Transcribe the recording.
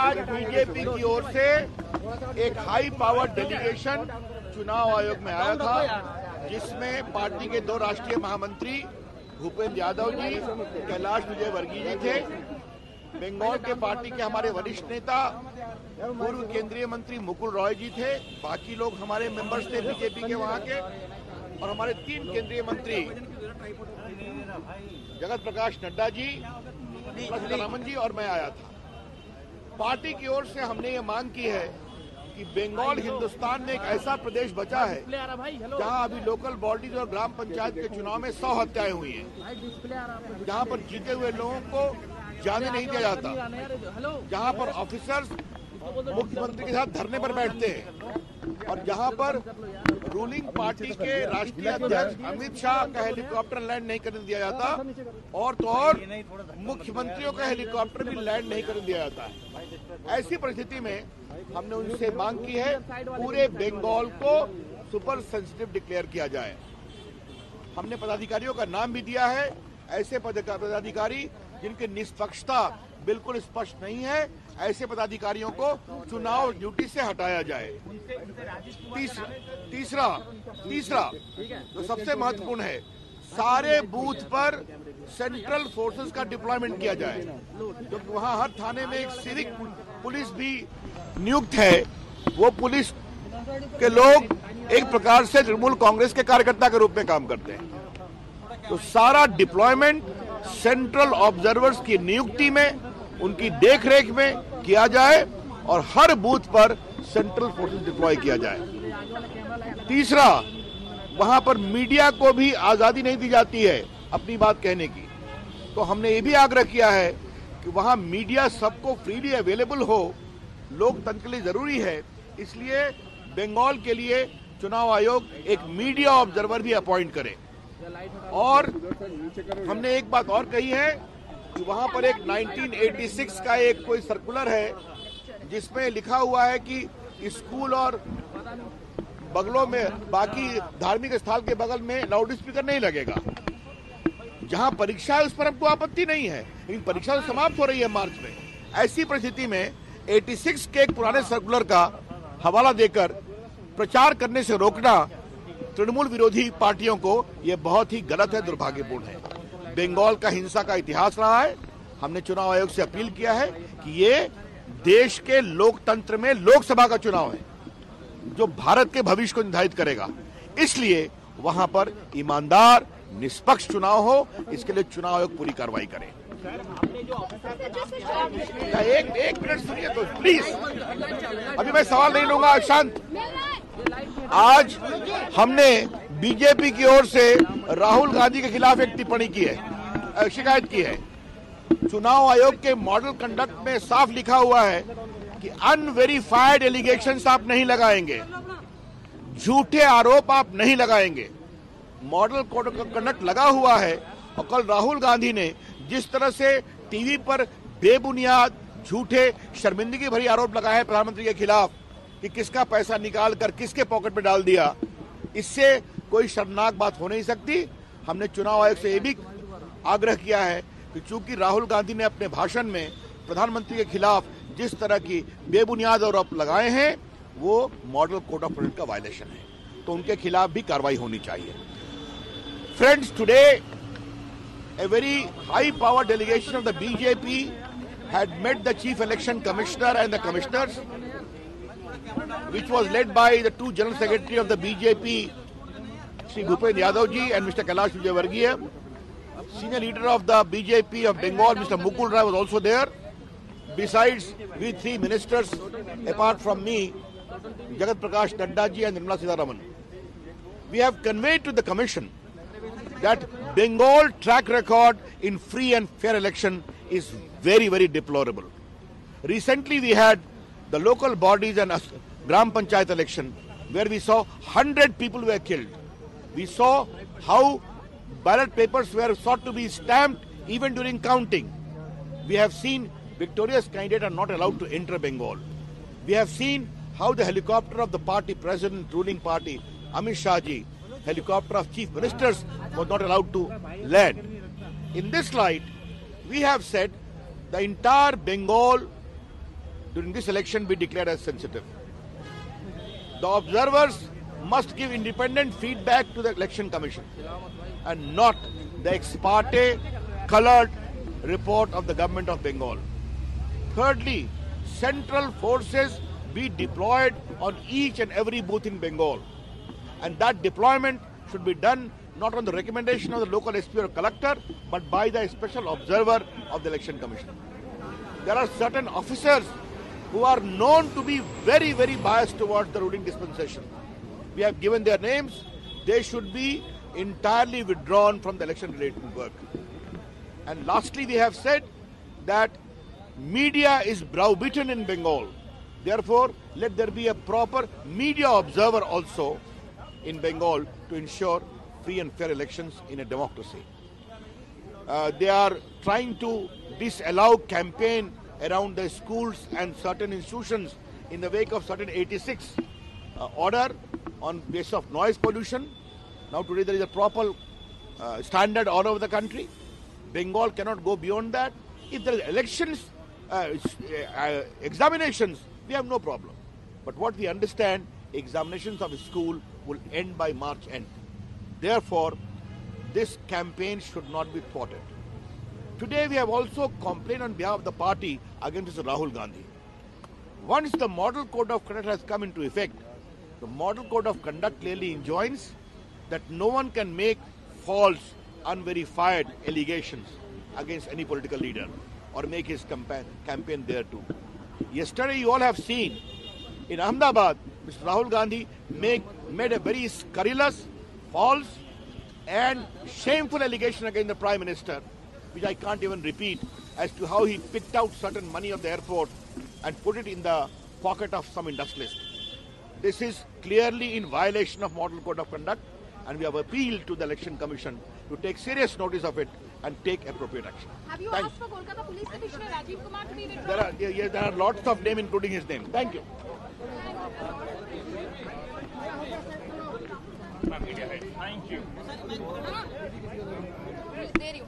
आज बीजेपी की ओर से एक हाई पावर डेलीगेशन चुनाव आयोग में आया था, जिसमें पार्टी के 2 राष्ट्रीय महामंत्री भूपेंद्र यादव जी, कैलाश विजयवर्गीय जी थे। बंगाल के पार्टी के हमारे वरिष्ठ नेता पूर्व केंद्रीय मंत्री मुकुल रॉय जी थे। बाकी लोग हमारे मेंबर्स थे बीजेपी के वहां के, और हमारे 3 केंद्रीय मंत्री जगत प्रकाश नड्डा जी, सीतारमण जी और मैं आया था। पार्टी की ओर से हमने ये मांग की है कि बंगाल हिंदुस्तान में एक ऐसा प्रदेश बचा है जहां अभी लोकल बॉडीज और ग्राम पंचायत के चुनाव में 100 हत्याएं हुई हैं, जहां पर जीते हुए लोगों को जाने नहीं दिया जाता, जहां पर ऑफिसर्स मुख्यमंत्री के साथ धरने पर बैठते हैं, और जहां पर रूलिंग पार्टी के राष्ट्रीय अध्यक्ष अमित शाह का हेलीकॉप्टर लैंड नहीं करने दिया जाता, और तो और मुख्यमंत्रियों का हेलीकॉप्टर भी लैंड नहीं करने दिया जाता है। ऐसी परिस्थिति में हमने उनसे मांग की है पूरे बंगाल को सुपर सेंसिटिव डिक्लेयर किया जाए। हमने पदाधिकारियों का नाम भी दिया है, ऐसे पदाधिकारी जिनकी निष्पक्षता बिल्कुल स्पष्ट नहीं है, ऐसे पदाधिकारियों को चुनाव ड्यूटी से हटाया जाए। तीसरा जो सबसे महत्वपूर्ण है, सारे बूथ पर सेंट्रल फोर्सेस का डिप्लॉयमेंट किया जाए, क्योंकि वहां हर थाने में एक सिविक पुलिस भी नियुक्त है। वो पुलिस के लोग एक प्रकार से तृणमूल कांग्रेस के कार्यकर्ता के रूप में काम करते हैं। तो सारा डिप्लॉयमेंट सेंट्रल ऑब्जर्वर्स की नियुक्ति में, उनकी देखरेख में किया जाए, और हर बूथ पर सेंट्रल फोर्सेस डिप्लॉय किया जाए। तीसरा, वहां पर मीडिया को भी आजादी नहीं दी जाती है अपनी बात कहने की, तो हमने ये भी आग्रह किया है कि वहां मीडिया सबको फ्रीली अवेलेबल हो, लोकतंत्र के लिए जरूरी है। इसलिए बंगाल के लिए चुनाव आयोग एक मीडिया ऑब्जर्वर भी अपॉइंट करे। और हमने एक बात और कही है कि वहां पर एक 1986 का एक कोई सर्कुलर है, जिसमें लिखा हुआ है कि स्कूल और बगलों में, बाकी धार्मिक स्थल के बगल में लाउड स्पीकर नहीं लगेगा। जहां परीक्षा है उस पर हमको आपत्ति नहीं है, लेकिन परीक्षा तो समाप्त हो रही है मार्च में। ऐसी परिस्थिति में 86 के एक पुराने सर्कुलर का हवाला देकर प्रचार करने से रोकना तृणमूल विरोधी पार्टियों को यह बहुत ही गलत है, दुर्भाग्यपूर्ण है। बंगाल का हिंसा का इतिहास रहा है। हमने चुनाव आयोग से अपील किया है कि ये देश के लोकतंत्र में लोकसभा का चुनाव है, जो भारत के भविष्य को निर्धारित करेगा। इसलिए वहां पर ईमानदार निष्पक्ष चुनाव हो, इसके लिए चुनाव आयोग पूरी कार्रवाई करे। एक मिनट सुनिए तो प्लीज, अभी मैं सवाल नहीं लूंगा, शांत। आज हमने बीजेपी की ओर से राहुल गांधी के खिलाफ एक टिप्पणी की है, शिकायत की है। चुनाव आयोग के मॉडल कंडक्ट में साफ लिखा हुआ है कि अनवेरिफाइड एलिगेशंस आप नहीं लगाएंगे, झूठे आरोप आप नहीं लगाएंगे। मॉडल कोड ऑफ कंडक्ट लगा हुआ है, और कल राहुल गांधी ने जिस तरह से टीवी पर बेबुनियाद, झूठे, शर्मिंदगी भरी आरोप लगाए प्रधानमंत्री के खिलाफ कि किसका पैसा निकाल कर किसके पॉकेट में डाल दिया, इससे कोई शर्मनाक बात हो नहीं सकती। हमने चुनाव आयोग से यह भी आग्रह किया है कि चूंकि राहुल गांधी ने अपने भाषण में प्रधानमंत्री के खिलाफ जिस तरह की बेबुनियाद आरोप लगाए हैं, वो मॉडल कोड ऑफ कंडक्ट का वायलेशन है, तो उनके खिलाफ भी कार्रवाई होनी चाहिए। Friends, today a very high power delegation of the BJP had met the chief election commissioner and the commissioners, which was led by the 2 general secretary of the BJP, Shri Bhupendra Yadav ji and Mr. Kailash Vijaywargiya. Senior leader of the BJP of Bengal, Mr. Mukul Roy, was also there. Besides, we 3 ministers, apart from me, Jagat Prakash Nadda ji and Nirmala Sitharaman. We have conveyed to the commission that Bengal track record in free and fair election is very, very deplorable. Recently we had the local bodies and Gram Panchayat election where we saw 100 people were killed. We saw how ballot papers were sought to be stamped even during counting. We have seen victorious candidates are not allowed to enter Bengal. We have seen how the helicopter of the party president, ruling party, Amit Shah ji, helicopter of chief ministers was not allowed to land. In this light, we have said the entire Bengal during this election be declared as sensitive. The observers must give independent feedback to the Election Commission and not the ex parte colored report of the government of Bengal. Thirdly, central forces be deployed on each and every booth in Bengal, and that deployment should be done not on the recommendation of the local SP or collector, but by the special observer of the Election Commission. There are certain officers who are known to be very, very biased towards the ruling dispensation. We have given their names. They should be entirely withdrawn from the election-related work. And lastly, we have said that media is browbeaten in Bengal. Therefore, let there be a proper media observer also in Bengal to ensure free and fair elections in a democracy. They are trying to disallow campaign around the schools and certain institutions in the wake of certain 86 order on basis of noise pollution. Now today there is a proper standard all over the country. Bengal cannot go beyond that. If there are elections, examinations, we have no problem. But what we understand, examinations of a school will end by March end. Therefore, this campaign should not be thwarted. Today we have also complained on behalf of the party against Mr. Rahul Gandhi. Once the Model Code of Conduct has come into effect, the Model Code of Conduct clearly enjoins that no one can make false, unverified allegations against any political leader or make his campaign there too. Yesterday you all have seen in Ahmedabad, Mr. Rahul Gandhi made a very scurrilous, false and shameful allegation against the Prime Minister, which I can't even repeat, as to how he picked out certain money of the airport and put it in the pocket of some industrialist. This is clearly in violation of Model Code of Conduct, and we have appealed to the Election Commission to take serious notice of it and take appropriate action. Have you asked for Kolkata Police Commissioner Rajiv Kumar to be withdrawn? There are lots of names, including his name. Thank you. Thank you. There you.